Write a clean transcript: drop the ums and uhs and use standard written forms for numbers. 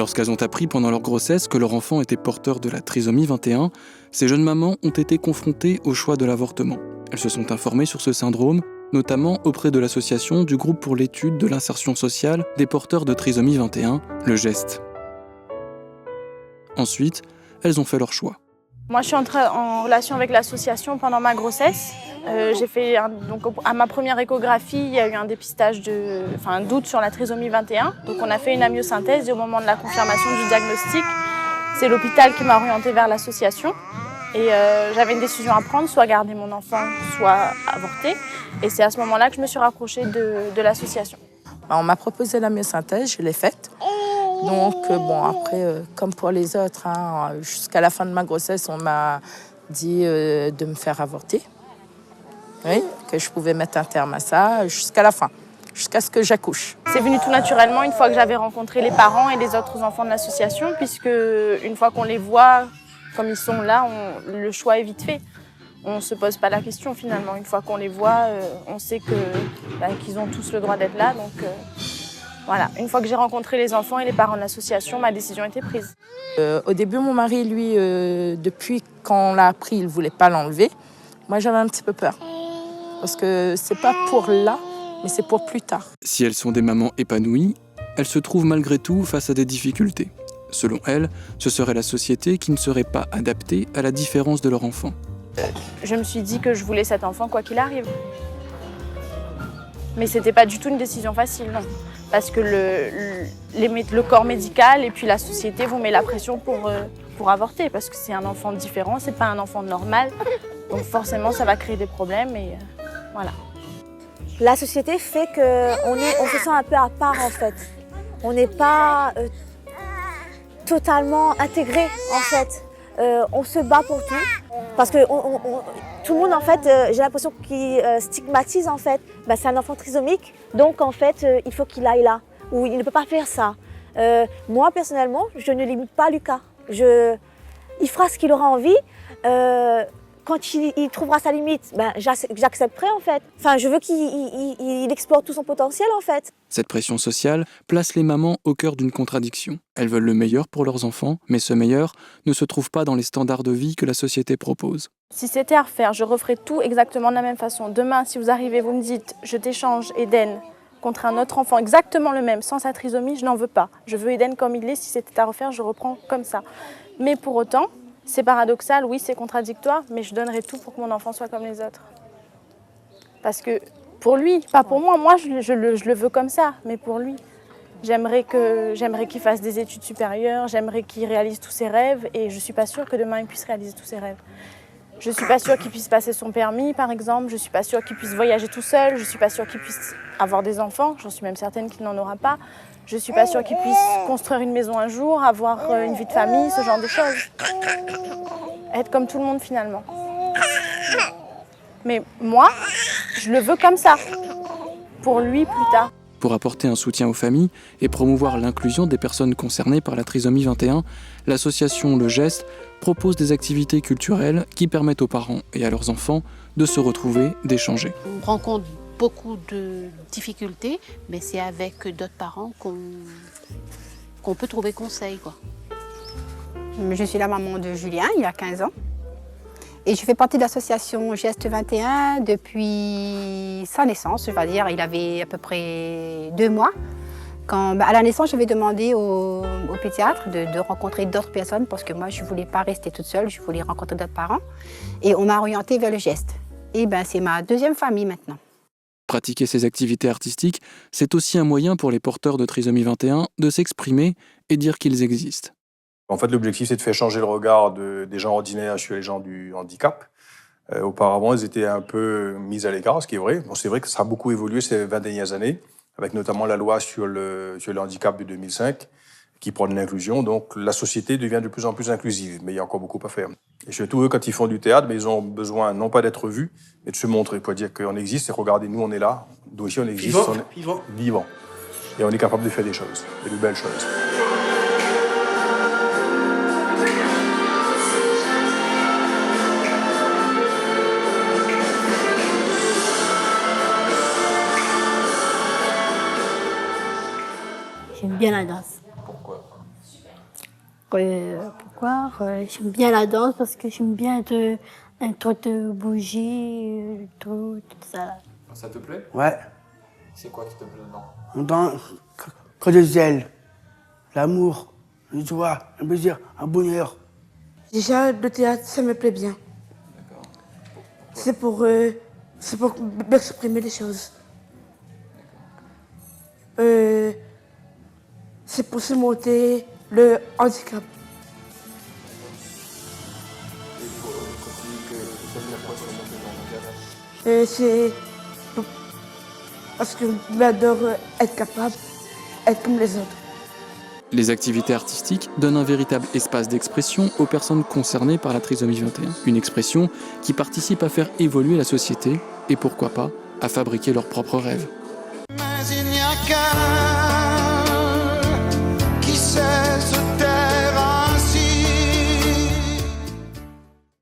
Lorsqu'elles ont appris pendant leur grossesse que leur enfant était porteur de la trisomie 21, ces jeunes mamans ont été confrontées au choix de l'avortement. Elles se sont informées sur ce syndrome, notamment auprès de l'association du groupe pour l'étude de l'insertion sociale des porteurs de trisomie 21, le GEST. Ensuite, elles ont fait leur choix. Moi, je suis entrée en relation avec l'association pendant ma grossesse. Donc, à ma première échographie, il y a eu un dépistage, un doute sur la trisomie 21. Donc, on a fait une amyosynthèse et au moment de la confirmation du diagnostic, c'est l'hôpital qui m'a orientée vers l'association. Et j'avais une décision à prendre, soit garder mon enfant, soit avorter. Et c'est à ce moment-là que je me suis rapprochée de l'association. On m'a proposé la myosynthèse, je l'ai faite. Donc, après, comme pour les autres, jusqu'à la fin de ma grossesse, on m'a dit de me faire avorter. Oui, que je pouvais mettre un terme à ça jusqu'à la fin, jusqu'à ce que j'accouche. C'est venu tout naturellement une fois que j'avais rencontré les parents et les autres enfants de l'association, puisque une fois qu'on les voit comme ils sont là, le choix est vite fait. On ne se pose pas la question finalement. Une fois qu'on les voit, on sait qu'ils ont tous le droit d'être là. Donc voilà, une fois que j'ai rencontré les enfants et les parents de l'association, ma décision était prise. Au début, mon mari, lui, depuis qu'on l'a appris, il ne voulait pas l'enlever. Moi, j'avais un petit peu peur. Parce que c'est pas pour là, mais c'est pour plus tard. Si elles sont des mamans épanouies, elles se trouvent malgré tout face à des difficultés. Selon elles, ce serait la société qui ne serait pas adaptée à la différence de leur enfant. Je me suis dit que je voulais cet enfant quoi qu'il arrive. Mais c'était pas du tout une décision facile, non. Parce que le corps médical et puis la société vous met la pression pour avorter. Parce que c'est un enfant différent, c'est pas un enfant normal. Donc forcément, ça va créer des problèmes et voilà. La société fait qu'on se sent un peu à part en fait. On n'est pas totalement intégré en fait. On se bat pour tout. Parce que tout le monde en fait, j'ai l'impression qu'il stigmatise en fait. C'est un enfant trisomique, donc en fait, il faut qu'il aille là. Ou il ne peut pas faire ça. Moi personnellement, je ne limite pas Lucas. Il fera ce qu'il aura envie. Quand il trouvera sa limite, j'accepterai en fait. Enfin, je veux qu'il explore tout son potentiel en fait. Cette pression sociale place les mamans au cœur d'une contradiction. Elles veulent le meilleur pour leurs enfants, mais ce meilleur ne se trouve pas dans les standards de vie que la société propose. Si c'était à refaire, je referais tout exactement de la même façon. Demain, si vous arrivez, vous me dites « je t'échange Eden contre un autre enfant exactement le même, sans sa trisomie, je n'en veux pas. Je veux Eden comme il est, si c'était à refaire, je reprends comme ça. » Mais pour autant, c'est paradoxal, oui, c'est contradictoire, mais je donnerai tout pour que mon enfant soit comme les autres. Parce que pour lui, pas pour moi, je le veux comme ça, mais pour lui. J'aimerais qu'il fasse des études supérieures, j'aimerais qu'il réalise tous ses rêves, et je ne suis pas sûre que demain il puisse réaliser tous ses rêves. Je ne suis pas sûre qu'il puisse passer son permis, par exemple, je ne suis pas sûre qu'il puisse voyager tout seul, je ne suis pas sûre qu'il puisse avoir des enfants, j'en suis même certaine qu'il n'en aura pas. Je ne suis pas sûre qu'il puisse construire une maison un jour, avoir une vie de famille, ce genre de choses. Être comme tout le monde finalement. Mais moi, je le veux comme ça. Pour lui plus tard. Pour apporter un soutien aux familles et promouvoir l'inclusion des personnes concernées par la trisomie 21, l'association Le Geste propose des activités culturelles qui permettent aux parents et à leurs enfants de se retrouver, d'échanger. On rencontre beaucoup de difficultés, mais c'est avec d'autres parents qu'on peut trouver conseil, quoi. Je suis la maman de Julien, il a 15 ans. Et je fais partie de l'association Geste 21 depuis sa naissance, je vais dire. Il avait à peu près 2 mois. À la naissance, j'avais demandé au pédiatre de rencontrer d'autres personnes parce que moi, je ne voulais pas rester toute seule, je voulais rencontrer d'autres parents. Et on m'a orientée vers le Geste. Et c'est ma deuxième famille maintenant. Pratiquer ces activités artistiques, c'est aussi un moyen pour les porteurs de trisomie 21 de s'exprimer et dire qu'ils existent. En fait, l'objectif, c'est de faire changer le regard des gens ordinaires sur les gens du handicap. Auparavant, ils étaient un peu mis à l'écart, ce qui est vrai. Bon, c'est vrai que ça a beaucoup évolué ces 20 dernières années, avec notamment la loi sur le handicap de 2005, qui prend de l'inclusion. Donc, la société devient de plus en plus inclusive, mais il y a encore beaucoup à faire. Et surtout, eux, quand ils font du théâtre, mais ils ont besoin non pas d'être vus, mais de se montrer, pour dire qu'on existe. Et regardez, nous, on est là. Nous aussi, on existe. Vivant. Et on est capable de faire des choses, et de belles choses. J'aime bien la danse. Pourquoi ? Pourquoi j'aime bien la danse parce que j'aime bien un truc de bougie, tout ça. Ça te plaît? Ouais. C'est quoi qui te plaît dedans? On danse quand des ailes, l'amour, une joie, un plaisir, un bonheur. Déjà, le théâtre, ça me plaît bien. C'est pour exprimer les choses. C'est pour surmonter le handicap. C'est parce que j'adore être capable, être comme les autres. Les activités artistiques donnent un véritable espace d'expression aux personnes concernées par la trisomie 21. Une expression qui participe à faire évoluer la société et pourquoi pas à fabriquer leurs propres rêves. Mais il n'y a qu'un